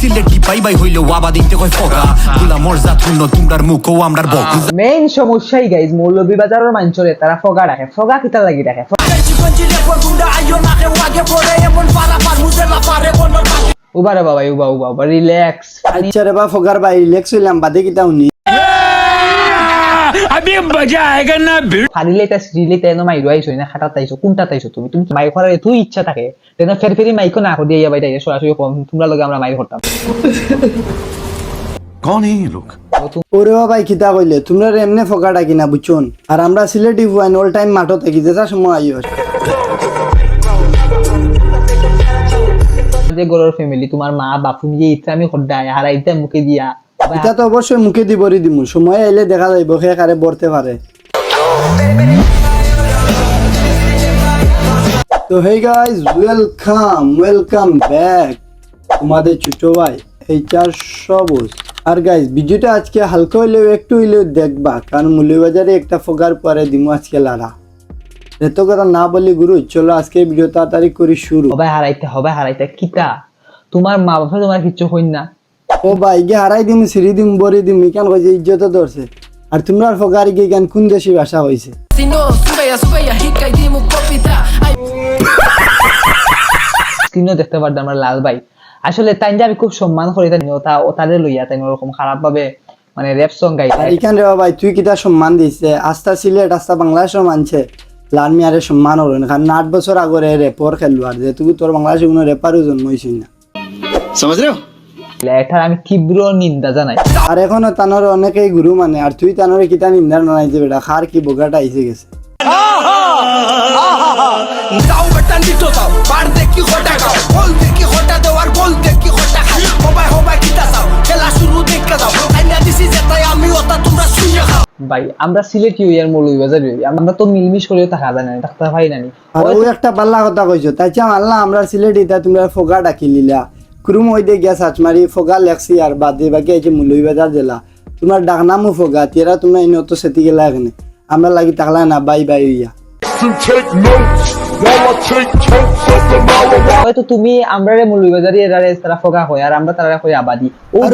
Sylheti bye bye হইলো আবাদিতে কয় ফগা গুলা মর্যাদ হইল তোমরার মুখও আমরার বক মেইন সমস্যাই গাইজ মৌলভীবাজারের মানুষরে তারা ফগা রাখে ফগা কিতা লাগি রাখে উবারে বাবা উবা রিল্যাক্স আচ্ছা রে বা ফগার ভাই রিল্যাক্স হইলাম বাদে কিতা উনি अभी मजा आएगा ना ফারিলে তা শ্রীলে তেনো মাইরো আইছো না খাটা তাইছো কোনটা তাইছো তুমি মাইক করার তুই ইচ্ছা থাকে তেনো ফেরি মাইকো না করি ইয়া বাইটা সরাসরি তোমরা লগে আমরা মাইক করতাম कौन है ये लोग ওরে ভাই কিতা কইলে তোমরা এমনে ফগাটা কিনা বুঝছন আর আমরা সিলেটি ফুয়াইন অল টাইম মাঠো থাকি যেটা সময় আইও যে গরর ফ্যামিলি তোমার মা বাপু নিয়ে ইচ্ছামি খড্ডায় হারাইতে মুখে দিয়া এটা তো অবশ্যই মুখে দিবরি দিমু সময় আইলে দেখা যাইব হে কারে বর্তে পারে তো হে গাইস ওয়েলকাম ব্যাক তোমাদের ছোট ভাই এই 400 বস আর গাইস ভিডিওটা আজকে হালকা হইলেও একটু হইলেও দেখবা কারণ মৌলভীবাজারে একটা ফগার পরে দিমু আজকে লাড়া এত কথা না বলি গুরু চলো আজকে ভিডিও তাড়াতাড়ি করি শুরু হবে হারাইতে কিতা তোমার মা বাবা তোমার কিচ্ছু হইন না ও ভাই গে হারাই দিম সিঁড়ি দিম বরি দিম কেন কইছে ইজ্জত ধরছে আর তোমরা ফগারি গে গান কোন দেশি ভাষা হইছে স্ক্রিনও দেখতে পারতাম আমরা লাল ভাই আসলে তাই যে আমি খুব সম্মান করি তাই তাদের লইয়া তাই ওরকম খারাপ ভাবে মানে র্যাপ সং গাই এখান রে ভাই তুই কিটা সম্মান দিছে আস্থা সিলেট আস্থা বাংলাদেশও মানছে লাল মিয়ারে সম্মান হলো না কারণ 8 বছর আগরে রেপর খেলবার যে তুই তোর বাংলাদেশে কোনো রেপারও জন্মইছিস না समझ रहे हो এটার আমি তীব্র নিন্দা জানাই আর এখনো তানোর অনেকেই গুরু মানে আর তুই তানোরে কিটা নিন্দা নাই যে বেটা খার কি বগাটা আইছে গেছে দাও বেটা নিতো দাও পার দেখি হটা গাও বল দেখি হটা দাও আর বল দেখি হটা খাও হবাই কিতা দাও খেলা শুরু দেখে দাও আইনা দিছি যেটাই আমি ওটা তোমরা শুনে খাও ভাই আমরা সিলেটি হই আর মৌলভীবাজার হই আমরা তো মিলমিশ করেও থাকা যায় না থাকতে পাই না আর ওই একটা পাল্লা কথা কইছো তাই চাম আল্লাহ আমরা সিলেটি তা তোমরা ফগা ডাকি লিলা ক্রুম ওই দে গিয়া সাচমারি ফগা লেখছি আর বাদে বাকি আছে মৌলভীবাজার জেলা তোমার ডাকনামও ফগা তেরা তোমরা ইনো তো সেতি গেলা এখানে আমরা লাগি তাকলা না বাই হইয়া হয়তো তুমি আমরা মৌলভীবাজারি এরারে তারা ফগা হয় আর আমরা তারা হয় আবাদি আর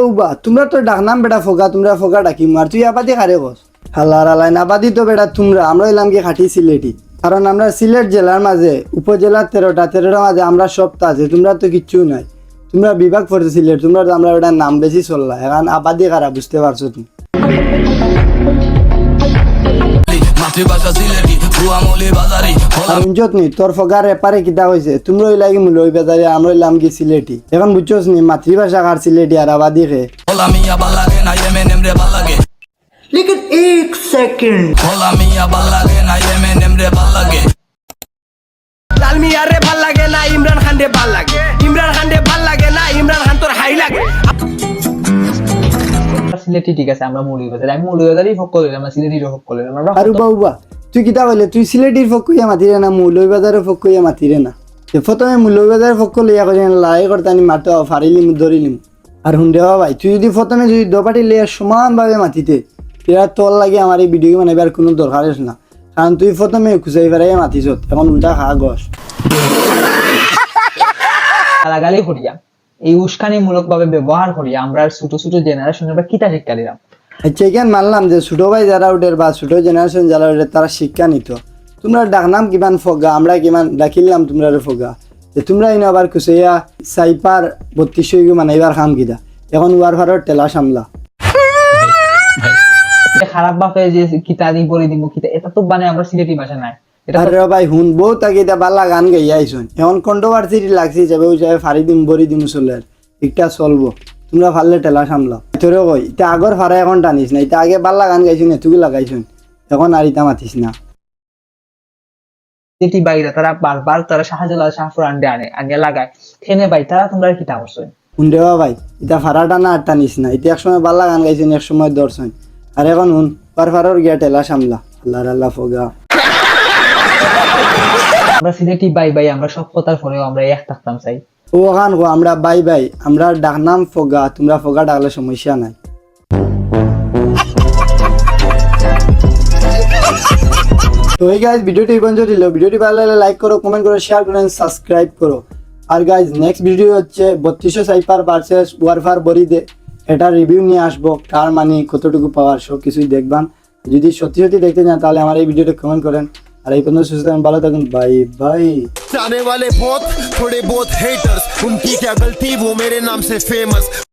উবা তোমরা তো ডাকনাম বেটা ফগা তোমরা ফগা ডাকি মার তুই আবাদি কারে কস হালার আলাইন আবাদি তো বেটা তোমরা আমরা হইলাম কি খাঁটি সিলেটি কারণ আমরা সিলেট জেলার মাঝে উপজেলার 13টার মাঝে আমরা সবটা আছে তোমরা তো কিচ্ছু নাই তোমরা বিভাগ পড়তে সিলেট তোমরা তো আমরা বেটা নাম বেশি চললা এখন আবাদি কারা বুঝতে পারছো তুমি তোর ফগার এপারে কিতা হয়েছে তোমরা লাগে মৌলভীবাজারে আমরা হইলাম কি সিলেটি এখন বুঝছোস নি মাতৃভাষা কার সিলেটি আর আবাদি খে लेकिन एक सेकंड লাল মিয়া রে ভাল লাগে না ইমরান খান রে ভাল লাগে ইমরান খান রে ভাল লাগে না ইমরান খান তোর হাই লাগে সিলেটি ঠিক আছে আমরা মৌলভীবাজার আমি মৌলভীবাজারই ফক করলাম আমরা সিলেটিরও ফক করলাম আমরা আর বাবা তুই কিতা বলে তুই সিলেটির ফক কইয়া মাতিরে না মৌলভীবাজারের ফক কইয়া মাতিরে না প্রথমে মৌলভীবাজারের ফক লইয়া কইয়া লাই করতানি মাতো ফারিলিম ধরিলিম আর হুন দেওয়া ভাই তুই যদি প্রথমে যদি দোপাটি লইয়া সমানভাবে মাতিতে এরা তোর লাগে আমার এই ভিডিও বানাইবার কোনো দরকার না কারণ তুই প্রথমে খুঁজাই ফেরাই মাতিস এখন উল্টা খা গস গালাগালি করিয়া এই উস্কানিমূলক ভাবে ব্যবহার করিয়া আমরা ছোট জেনারেশনের বা কিতা শিক্ষা দিলাম আচ্ছা এখানে মানলাম যে ছোট ভাই যারা উঠের বা ছোট জেনারেশন যারা উঠে তারা শিক্ষা নিত তোমরা ডাকনাম কিমান ফগা আমরা কিমান ডাকিলাম তোমরা ফগা যে তোমরা ইনো আবার খুঁজাইয়া সাইপার 3200 মানাইবার খাম কিদা এখন উয়ার ভারত টেলা সামলা খারাপ ভাবে যে কিতা দি বলি দিমু কিতা এটা তো মানে আমরা সিলেটি ভাষা নাই এটা আরে ভাই হুন বউ তাকে এটা বালা গান গাইয়া আইছন এখন কন্ট্রোভার্সি লাগছে যাবে ওই যাবে ফারি দিম বরি দিম চলে একটা চলবো তোমরা ফারলে টেলা সামলাও তোরে কই এটা আগর ফারা এখন টানিস না এটা আগে বালা গান গাইছুন এতুকি লাগাইছুন এখন আর ইটা মাতিস না সিলেটি বাইরা তারা বারবার তারা শাহজালাল শাহপুরান আগে লাগায় থেনে ভাই তারা তোমরা কিতা করছো হুন দেওয়া ভাই এটা ফারা টানা আর টানিস না এটা একসময় বালা গান গাইছুন এক সময় দর্শন আর এখন হুন ফারার গিয়া টেলা সামলা আল্লাহ ফগা আমরা সিলেটি বাই আমরা সব কথার পরেও আমরা এক থাকতাম চাই ও গান গো আমরা বাই আমরা ডাকনাম ফগা তোমরা ফগা ডাকলে সমস্যা নাই তো এই গাইস ভিডিওটি এই পর্যন্ত ছিল ভিডিওটি ভালো লাগলে লাইক করো কমেন্ট করো শেয়ার করো সাবস্ক্রাইব করো আর গাইজ নেক্সট ভিডিও হচ্ছে 3200 সাইফার ভার্সেস ওয়ারফার বরিদে, এটা রিভিউ নিয়ে আসবো, কার মানে কতটুকু পাওয়ার সব কিছুই দেখবান। যদি সত্যি সত্যি দেখতে চান তাহলে আমার এই ভিডিওটা কমেন্ট করেন। আর এই পর্যন্ত সুস্থ থাকুন, ভালো থাকুন, বাই বাই। आने वाले बहुत थोड़े बहुत हेटर्स, उनकी क्या गलती वो मेरे नाम से फेमस।